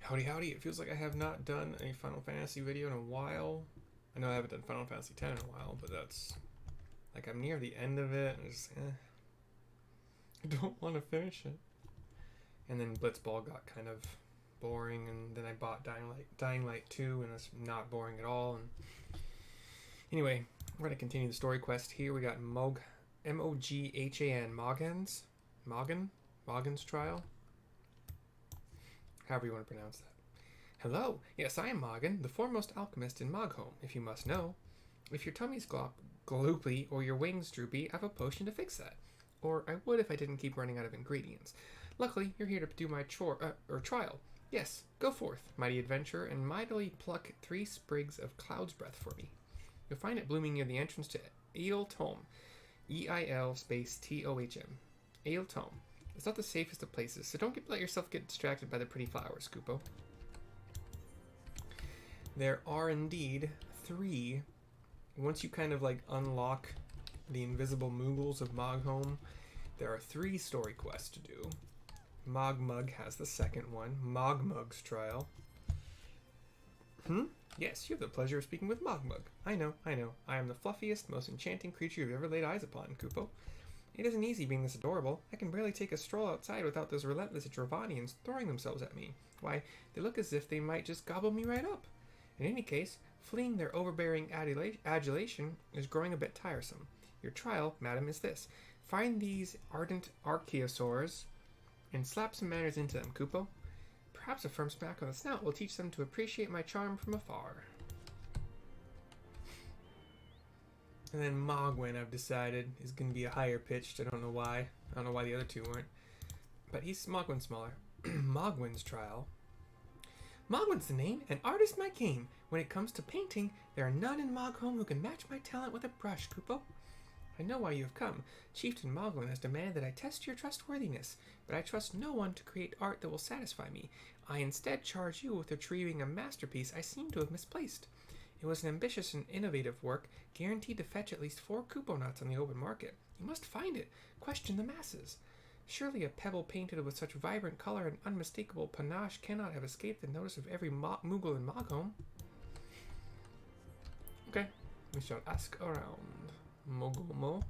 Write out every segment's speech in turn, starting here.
Howdy howdy, it feels like I have not done a Final Fantasy video in a while. I know I haven't done Final Fantasy X in a while, but that's... like, I'm near the end of it, and I don't want to finish it. And then Blitzball got kind of boring, and then I bought Dying Light 2, and it's not boring at all. And anyway, we're going to continue the story quest here. We got M-O-G-H-A-N, Moghan's trial. However you want to pronounce that. Hello, yes, I am Moghan, the foremost alchemist in Moghome, if you must know. If your tummy's gloopy or your wings droopy, I have a potion to fix that. Or I would if I didn't keep running out of ingredients. Luckily, you're here to do my trial. Yes, go forth, mighty adventurer, and mightily pluck 3 sprigs of cloud's breath for me. You'll find it blooming near the entrance to Eiltome. E-I-L space T-O-H-M. Eiltome. It's not the safest of places, so don't let yourself get distracted by the pretty flowers, Kupo. There are indeed 3. Once you kind of like unlock the invisible Moogles of Moghome, there are 3 story quests to do. Mogmug has the second one, Mogmug's trial. Yes, you have the pleasure of speaking with Mogmug. I know. I am the fluffiest, most enchanting creature you've ever laid eyes upon, Kupo. It isn't easy being this adorable. I can barely take a stroll outside without those relentless Dravanians throwing themselves at me. Why, they look as if they might just gobble me right up. In any case, fleeing their overbearing adulation is growing a bit tiresome. Your trial, madam, is this. Find these ardent archaeosaurs and slap some manners into them, Kupo. Perhaps a firm smack on the snout will teach them to appreciate my charm from afar. And then Mogwin, I've decided, is going to be a higher pitched. I don't know why. I don't know why the other 2 weren't. But he's Mogwin's smaller. Mogwin's trial. Mogwin's the name, and artist my game. When it comes to painting, there are none in Moghome who can match my talent with a brush, Kupo. I know why you have come. Chieftain Mogwin has demanded that I test your trustworthiness, but I trust no one to create art that will satisfy me. I instead charge you with retrieving a masterpiece I seem to have misplaced. It was an ambitious and innovative work, guaranteed to fetch at least 4 Kupo nuts on the open market. You must find it. Question the masses. Surely a pebble painted with such vibrant color and unmistakable panache cannot have escaped the notice of every Moogle in Moghome. Okay, we shall ask around. Mogwin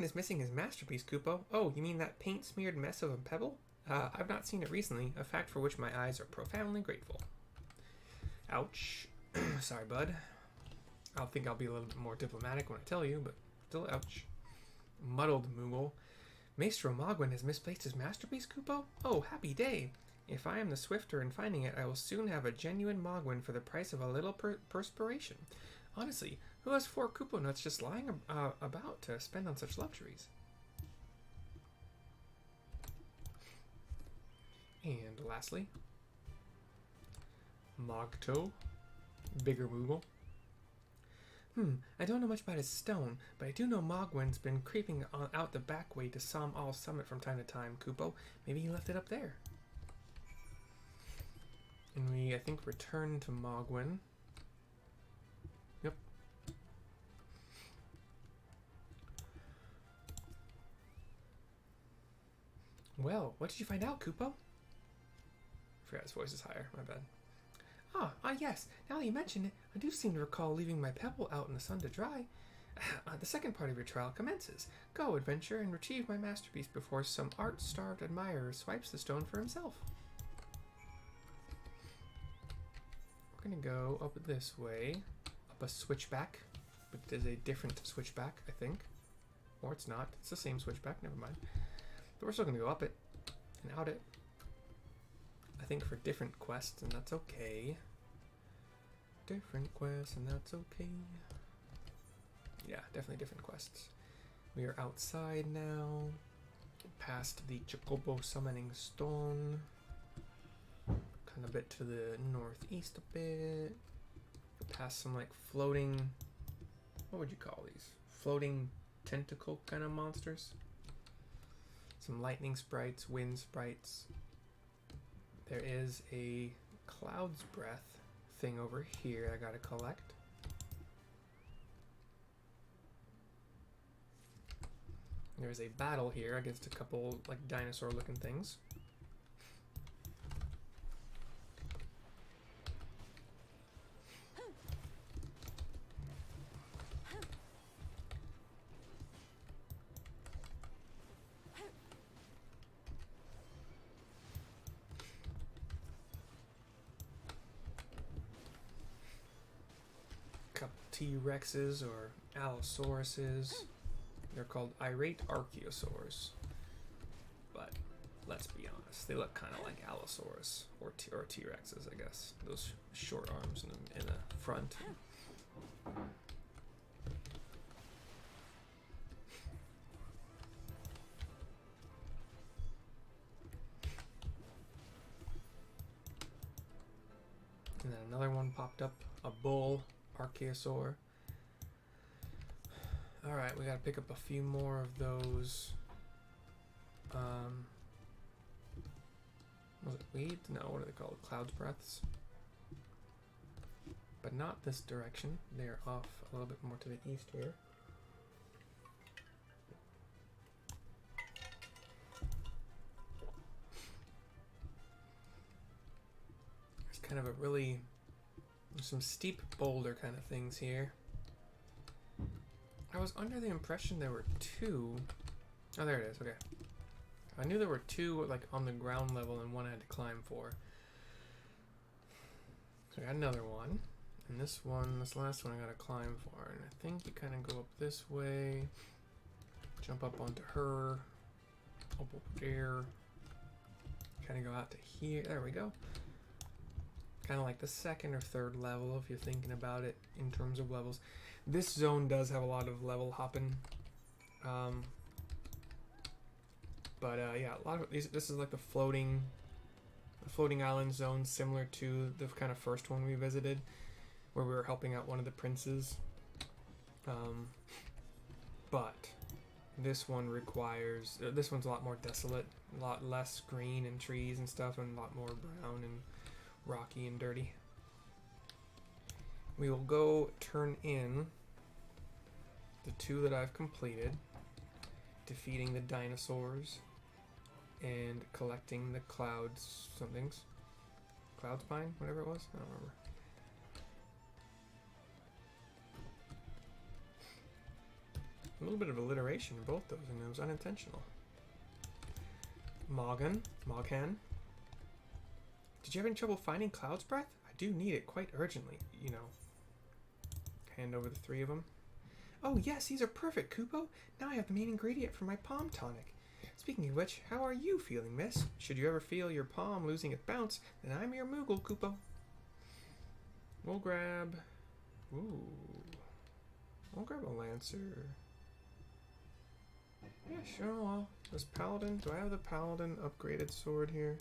is missing his masterpiece, Kupo. Oh, you mean that paint-smeared mess of a pebble? I've not seen it recently, a fact for which my eyes are profoundly grateful. Ouch. Sorry, bud. I'll think I'll be a little bit more diplomatic when I tell you, but still ouch. Muddled Moogle. Maestro Mogwin has misplaced his masterpiece, Kupo? Oh, happy day. If I am the swifter in finding it, I will soon have a genuine Mogwin for the price of a little perspiration. Honestly, who has 4 Kupo nuts just lying about to spend on such luxuries? And lastly, Mogto, bigger Moogle. I don't know much about his stone, but I do know Mogwin's been creeping out the back way to Som All Summit from time to time, Kupo. Maybe he left it up there. And we, I think, return to Mogwin. Yep. Well, what did you find out, Kupo? I forgot his voice is higher, my bad. Yes. Now that you mention it, I do seem to recall leaving my pebble out in the sun to dry. The second part of your trial commences. Go, adventure, and retrieve my masterpiece before some art-starved admirer swipes the stone for himself. We're going to go up this way, up a switchback, but there's a different switchback, I think. Or it's not. It's the same switchback, never mind. But we're still going to go up it and out it. I think for different quests, and that's okay. Different quests, and that's okay. Yeah, definitely different quests. We are outside now, past the Chocobo Summoning Stone. Kind of a bit to the northeast a bit. Past some like floating, what would you call these? Floating tentacle kind of monsters. Some lightning sprites, wind sprites. There is a cloud's breath thing over here I gotta collect. There's a battle here against a couple like dinosaur-looking things. Couple T-Rexes or Allosauruses. They're called irate archaeosaurs, but let's be honest, they look kind of like Allosaurus or T-Rexes, I guess. Those short arms in the front. And then another one popped up, a bull archaeosaur. Alright, we gotta pick up a few more of those. Was it weeds? No, what are they called? Cloud's breaths. But not this direction. They are off a little bit more to the east here. There's kind of a really... some steep boulder kind of things here. I was under the impression there were two. Oh, there it is. Okay. I knew there were two like on the ground level and one I had to climb for. So I got another one. And this last one I gotta climb for. And I think you kind of go up this way. Jump up onto her. Up there. Kind of go out to here. There we go. Kind of like the second or third level if you're thinking about it in terms of levels. This zone does have a lot of level hopping, but yeah, a lot of these. This is like the floating island zone, similar to the kind of first one we visited, where we were helping out one of the princes. But this one requires. This one's a lot more desolate, a lot less green and trees and stuff, and a lot more brown and rocky and dirty. We will go turn in the two that I've completed, defeating the dinosaurs and collecting the clouds somethings. Cloud spine, whatever it was? I don't remember. A little bit of alliteration in both those, and it was unintentional. Moghan. Did you have any trouble finding Cloud's Breath? I do need it quite urgently, you know. Hand over the three of them. Oh yes, these are perfect, Kupo. Now I have the main ingredient for my palm tonic. Speaking of which, how are you feeling, miss? Should you ever feel your palm losing its bounce, then I'm your Moogle, Kupo. We'll grab... Ooh. I'll grab a Lancer. Yeah, sure, well. This Paladin... Do I have the Paladin upgraded sword here?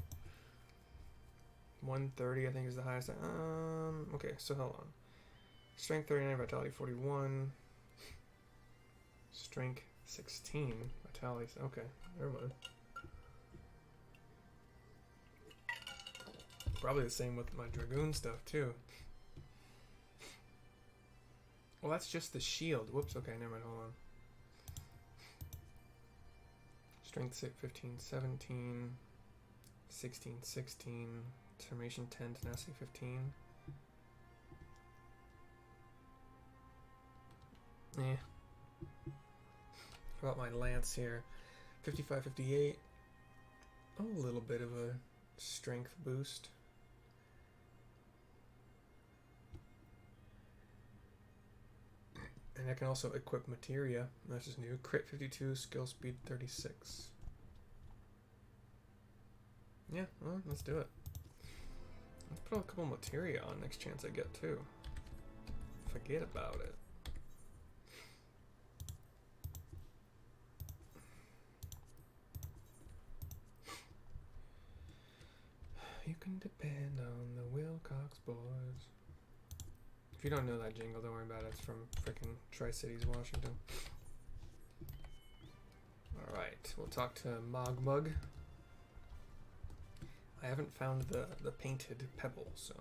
130, I think, is the highest. Okay, so hold on. Strength 39, Vitality 41. Strength 16, Vitality... Okay, never mind. Probably the same with my Dragoon stuff, too. Well, that's just the shield. Whoops, okay, never mind, hold on. Strength 15, 17. 16, 16. Determination 10, Tenacity 15. Eh. How about my lance here? 55, 58. A little bit of a strength boost. And I can also equip materia. That's just new. Crit 52, skill speed 36. Yeah, well, let's do it. Let's put a couple materia on next chance I get too. Forget about it. You can depend on the Wilcox boys. If you don't know that jingle, don't worry about it. It's from frickin' Tri-Cities, Washington. Alright, we'll talk to Mogmug. I haven't found the painted pebble, so...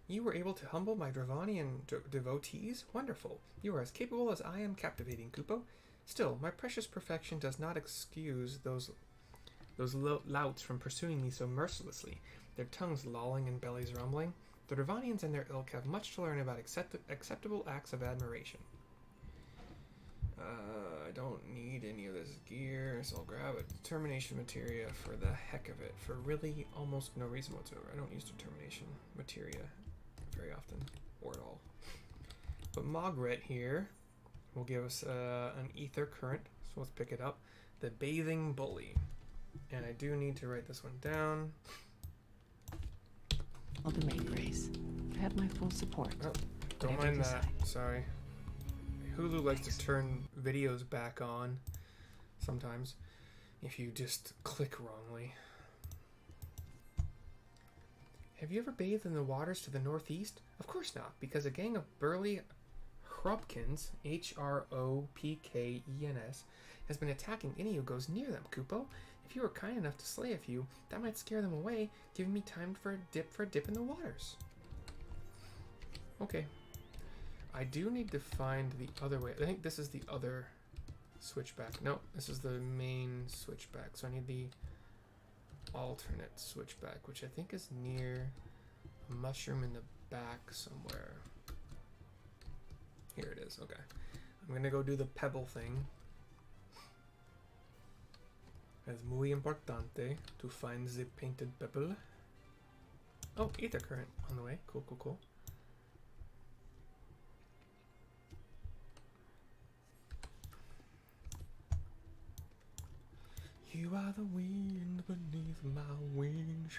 You were able to humble my Dravanian devotees? Wonderful. You are as capable as I am captivating, Kupo. Still, my precious perfection does not excuse those louts from pursuing me so mercilessly, their tongues lolling and bellies rumbling. The Ravanians and their ilk have much to learn about acceptable acts of admiration. I don't need any of this gear, so I'll grab a determination materia for the heck of it, for really almost no reason whatsoever. I don't use determination materia very often, or at all. But Mogret here will give us an Aetheric Current, so let's pick it up. The Bathing Bully. And I do need to write this one down. All the main grace. I have my full support. Oh, don't mind that. Sorry. Hulu likes to turn videos back on sometimes if you just click wrongly. Have you ever bathed in the waters to the northeast? Of course not, because a gang of burly Hropkins, Hropkens, has been attacking any who goes near them, Kupo. If you were kind enough to slay a few, that might scare them away, giving me time for a dip in the waters. Okay. I do need to find the other way. I think this is the other switchback. No, this is the main switchback. So I need the alternate switchback, which I think is near a mushroom in the back somewhere. Here it is. Okay. I'm going to go do the pebble thing. Es muy importante to find the painted pebble. Oh, Aetheric Current on the way. Cool, cool, cool. You are the wind beneath my wings.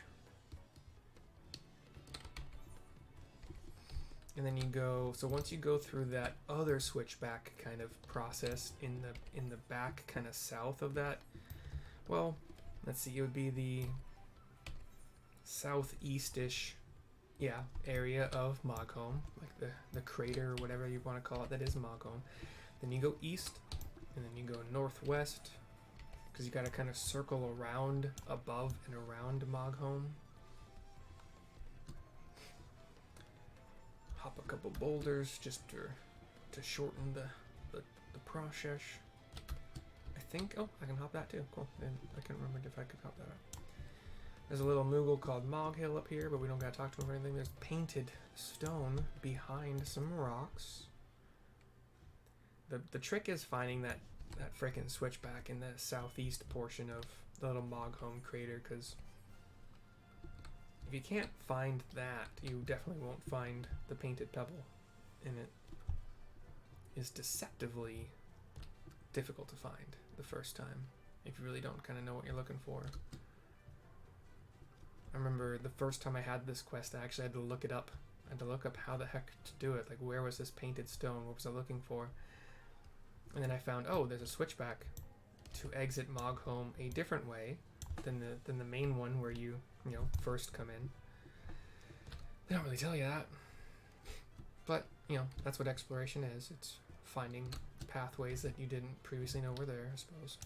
And then you go, so once you go through that other switchback kind of process in the back kind of south of that, well, let's see, it would be the southeast-ish, yeah, area of Moghome, like the crater or whatever you want to call it, that is Moghome. Then you go east, and then you go northwest, because you got to kind of circle around, above and around Moghome. Hop a couple boulders just to shorten the process. I think, oh, I can hop that too. Cool. And I can't remember if I could hop that up. There's a little Moogle called Moghill up here, but we don't got to talk to him or anything. There's painted stone behind some rocks. The trick is finding that frickin' switchback in the southeast portion of the little Moghome crater, because if you can't find that, you definitely won't find the painted pebble, and it is deceptively difficult to find the first time if you really don't kind of know what you're looking for. I remember the first time I had this quest, I actually had to look it up. I had to look up how the heck to do it, like where was this painted stone, what was I looking for? And then I found, oh, there's a switchback to exit Moghome a different way than the main one where you first come in. They don't really tell you that. But, that's what exploration is. It's finding pathways that you didn't previously know were there, I suppose.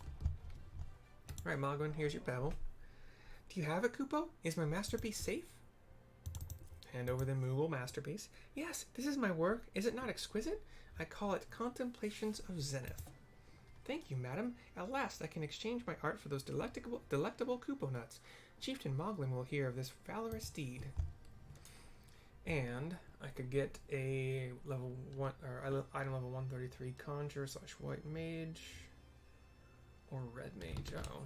Alright, Mogwin, here's your pebble. Do you have it, Kupo? Is my masterpiece safe? Hand over the Moogle masterpiece. Yes, this is my work. Is it not exquisite? I call it Contemplations of Zenith. Thank you, madam. At last I can exchange my art for those delectable Kupo nuts. Chieftain Moglin will hear of this valorous deed. And I could get a level 1 or item level 133 conjure / white mage or red mage. Oh,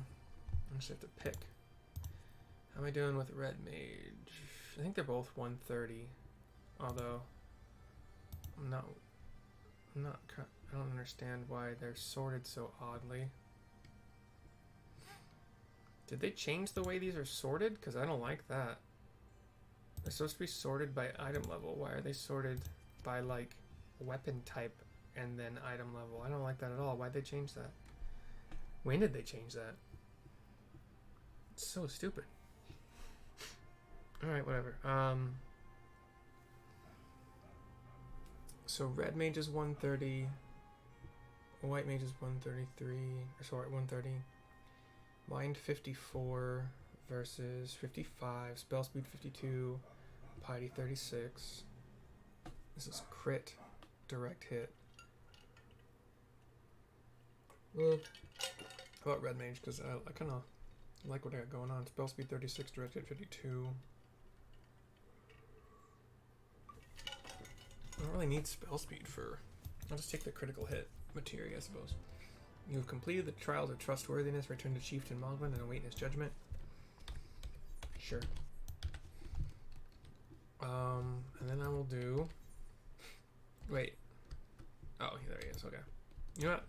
I just have to pick. How am I doing with red mage? I think they're both 130. Although I don't understand why they're sorted so oddly. Did they change the way these are sorted? Because I don't like that. They're supposed to be sorted by item level. Why are they sorted by like weapon type and then item level? I don't like that at all. Why'd they change that? When did they change that? It's so stupid. Alright, whatever. So red mage is 130. White mage is 133. Sorry, 130. Mind 54 versus 55. Spell speed 52. Piety 36. This is crit. Direct hit. How about Red Mage? Because I kind of like what I got going on. Spell speed 36, directed 52. I don't really need spell speed for... I'll just take the critical hit materia, I suppose. You have completed the trials of trustworthiness. Return to Chieftain Mogwin and await his judgment. Sure. And then I will do... Wait. Oh, there he is. Okay. You know what?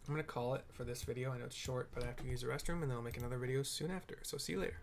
I'm going to call it for this video. I know it's short, but I have to use the restroom, and then I'll make another video soon after. So see you later.